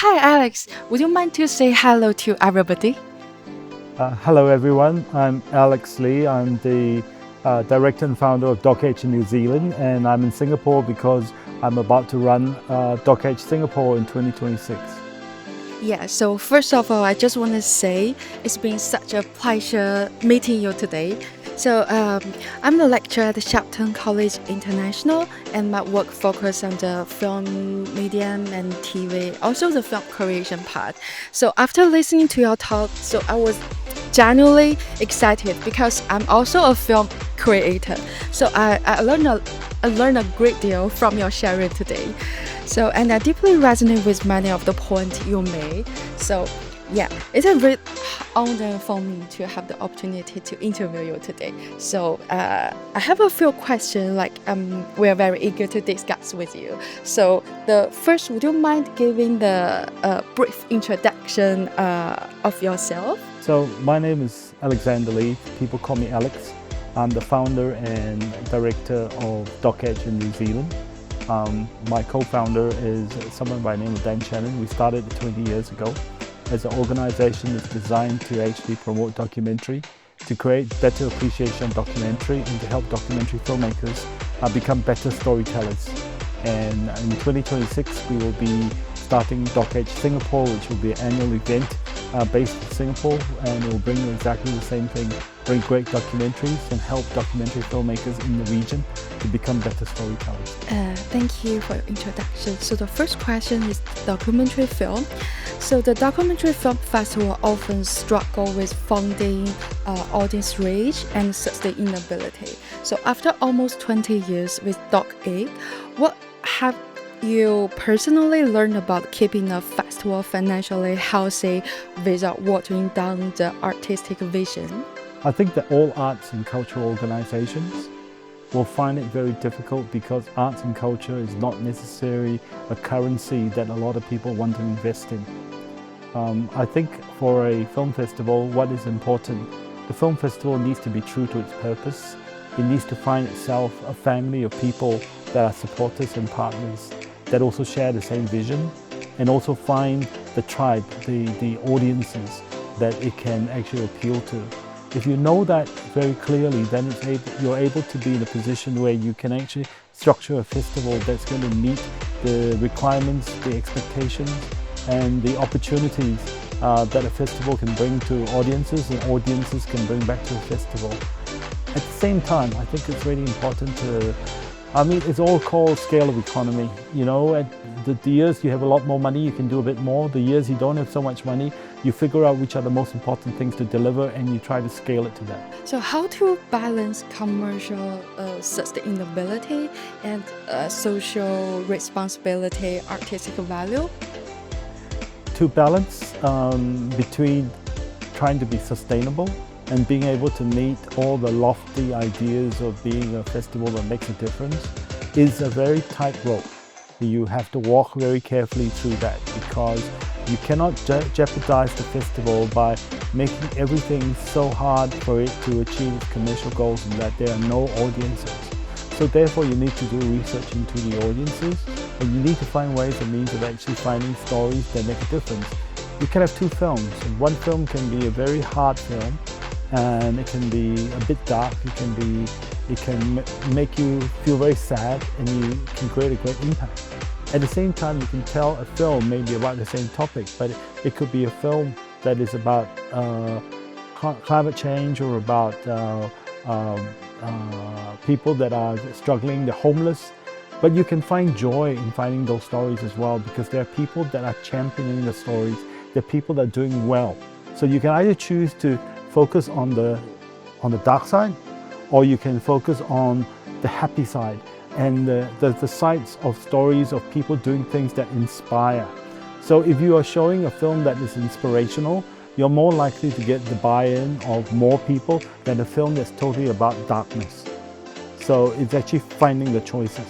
Hi, Alex. Would you mind to say hello to everybody? Hello everyone, I'm Alex Lee. I'm the director and founder of DocH in New Zealand, and I'm in Singapore because I'm about to run DocH Singapore in 2026. Yeah, so first of all, I just want to say it's been such a pleasure meeting you today. I'm a lecturer at the Shepton College International, and my work focuses on the film medium and TV, also the film creation part. So after listening to your talk, I was genuinely excited because I'm also a film creator. I learned a great deal from your sharing today. And I deeply resonate with many of the points you made. So, yeah, it's a great honor for me to have the opportunity to interview you today. I have a few questions we're very eager to discuss with you. So, the first, would you mind giving the brief introduction of yourself? So my name is Alexander Lee. People call me Alex. I'm the founder and director of DocH in New Zealand. My co-founder is someone by the name of Dan Shannon. We started 20 years ago as an organization that's designed to actually promote documentary, to create better appreciation of documentary, and to help documentary filmmakers become better storytellers. And in 2026, we will be starting DocH Singapore, which will be an annual event based in Singapore, and it will bring exactly the same thing, bring great documentaries and help documentary filmmakers in the region to become better storytellers. Thank you for your introduction. So the first question is documentary film. So the documentary film festival often struggle with funding, audience reach, and sustainability. So after almost 20 years with DocH, what have you personally learned about keeping a festival financially healthy without watering down the artistic vision? I think that all arts and cultural organizations will find it very difficult because arts and culture is not necessarily a currency that a lot of people want to invest in. I think for a film festival, what is important, the film festival needs to be true to its purpose. It needs to find itself a family of people that are supporters and partners that also share the same vision, and also find the tribe, the audiences that it can actually appeal to. If you know that very clearly, then you're able to be in a position where you can actually structure a festival that's going to meet the requirements, the expectations, and the opportunities that a festival can bring to audiences, and audiences can bring back to a festival. At the same time, I think it's really important it's all called scale of economy. You know, at the years you have a lot more money, you can do a bit more. The years you don't have so much money, you figure out which are the most important things to deliver and you try to scale it to that. So how to balance commercial sustainability and social responsibility, artistic value? To balance between trying to be sustainable and being able to meet all the lofty ideas of being a festival that makes a difference is a very tight rope. You have to walk very carefully through that because you cannot jeopardize the festival by making everything so hard for it to achieve its commercial goals and that there are no audiences. So therefore you need to do research into the audiences, and you need to find ways and means of actually finding stories that make a difference. You can have two films, and one film can be a very hard film, and it can be a bit dark, it can make you feel very sad, and you can create a great impact. At the same time, you can tell a film maybe about the same topic, but it could be a film that is about climate change or about people that are struggling, the homeless. But you can find joy in finding those stories as well, because there are people that are championing the stories, there are people that are doing well. So you can either choose to focus on the dark side, or you can focus on the happy side and the sides of stories of people doing things that inspire. So if you are showing a film that is inspirational, you're more likely to get the buy-in of more people than a film that's totally about darkness. So it's actually finding the choices.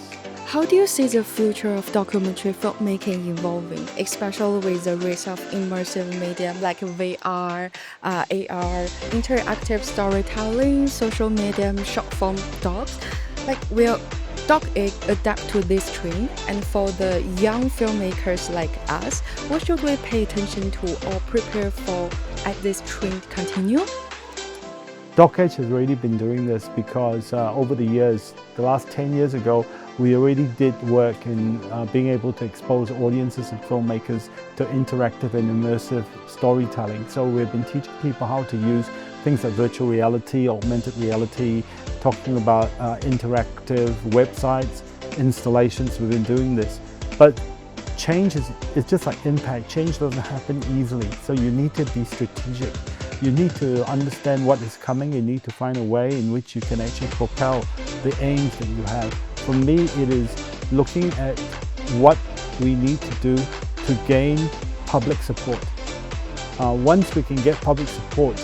How do you see the future of documentary filmmaking evolving, especially with the rise of immersive media like VR, AR, interactive storytelling, social media, short form docs? Will DocX adapt to this trend? And for the young filmmakers like us, what should we pay attention to or prepare for as this trend continue? DocX has already been doing this because over the years, the last 10 years ago, we already did work in being able to expose audiences and filmmakers to interactive and immersive storytelling. So we've been teaching people how to use things like virtual reality, augmented reality, talking about interactive websites, installations. We've been doing this. But change is just like impact. Change doesn't happen easily. So you need to be strategic. You need to understand what is coming. You need to find a way in which you can actually propel the aims that you have. For me, it is looking at what we need to do to gain public support. Once we can get public support,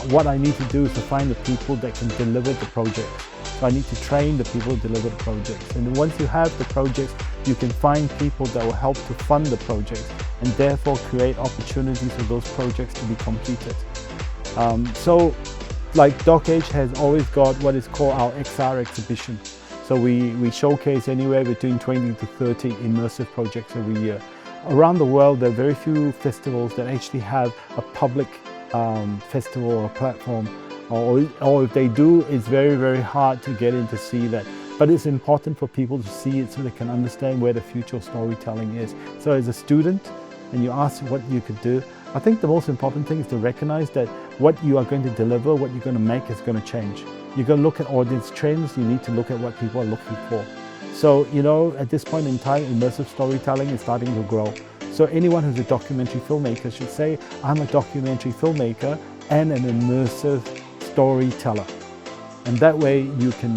what I need to do is to find the people that can deliver the project. So I need to train the people to deliver the projects. And then once you have the projects, you can find people that will help to fund the projects and therefore create opportunities for those projects to be completed. So like DocX has always got what is called our XR exhibition. So we showcase anywhere between 20 to 30 immersive projects every year. Around the world, there are very few festivals that actually have a public festival or platform, or if they do, it's very, very hard to get in to see that. But it's important for people to see it so they can understand where the future of storytelling is. So as a student, and you ask what you could do, I think the most important thing is to recognize that what you are going to deliver, what you're going to make is going to change. You're going to look at audience trends, you need to look at what people are looking for. So, you know, at this point in time, immersive storytelling is starting to grow. So anyone who's a documentary filmmaker should say, I'm a documentary filmmaker and an immersive storyteller. And that way you can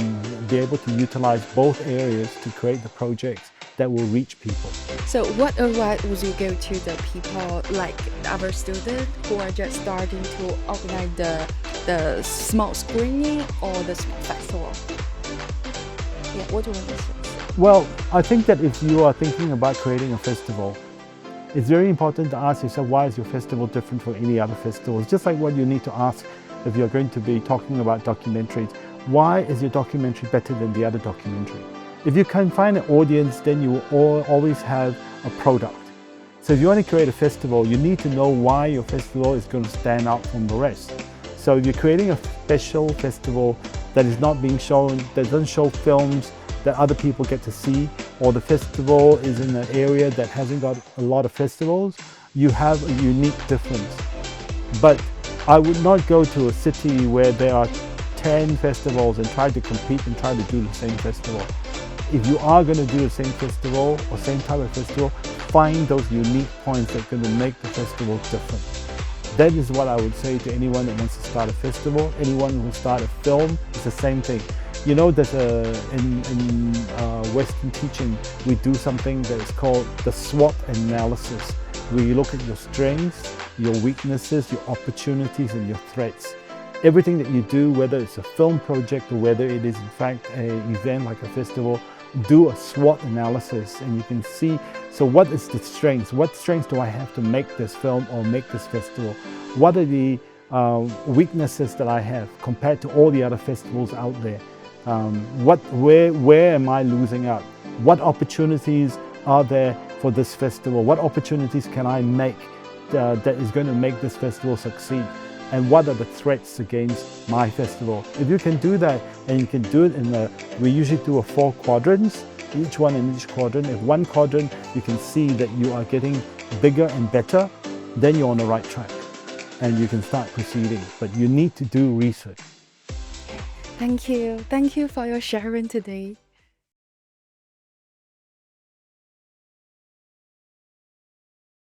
be able to utilize both areas to create the projects that will reach people. So what advice would you give to the people like our students who are just starting to organize the small screening or the small festival? Yeah, what do you want to say? Well, I think that if you are thinking about creating a festival, it's very important to ask yourself, why is your festival different from any other festival? It's just like what you need to ask if you're going to be talking about documentaries. Why is your documentary better than the other documentary? If you can find an audience, then you will always have a product. So if you want to create a festival, you need to know why your festival is going to stand out from the rest. So if you're creating a special festival that is not being shown, that doesn't show films that other people get to see, or the festival is in an area that hasn't got a lot of festivals, you have a unique difference. But I would not go to a city where there are 10 festivals and try to compete and try to do the same festival. If you are going to do the same festival or same type of festival, find those unique points that are going to make the festival different. That is what I would say to anyone that wants to start a festival. Anyone who start a film, it's the same thing. You know, there's in Western teaching, we do something that is called the SWOT analysis. We look at your strengths, your weaknesses, your opportunities, and your threats. Everything that you do, whether it's a film project or whether it is in fact an event like a festival, do a SWOT analysis and you can see, so what is the strengths? What strengths do I have to make this film or make this festival? What are the weaknesses that I have compared to all the other festivals out there? Where am I losing out? What opportunities are there for this festival? What opportunities can I make that is going to make this festival succeed? And what are the threats against my festival? If you can do that, and you can do it we usually do 4 quadrants, each one in each quadrant. If one quadrant you can see that you are getting bigger and better, then you're on the right track and you can start proceeding. But you need to do research. Thank you. Thank you for your sharing today.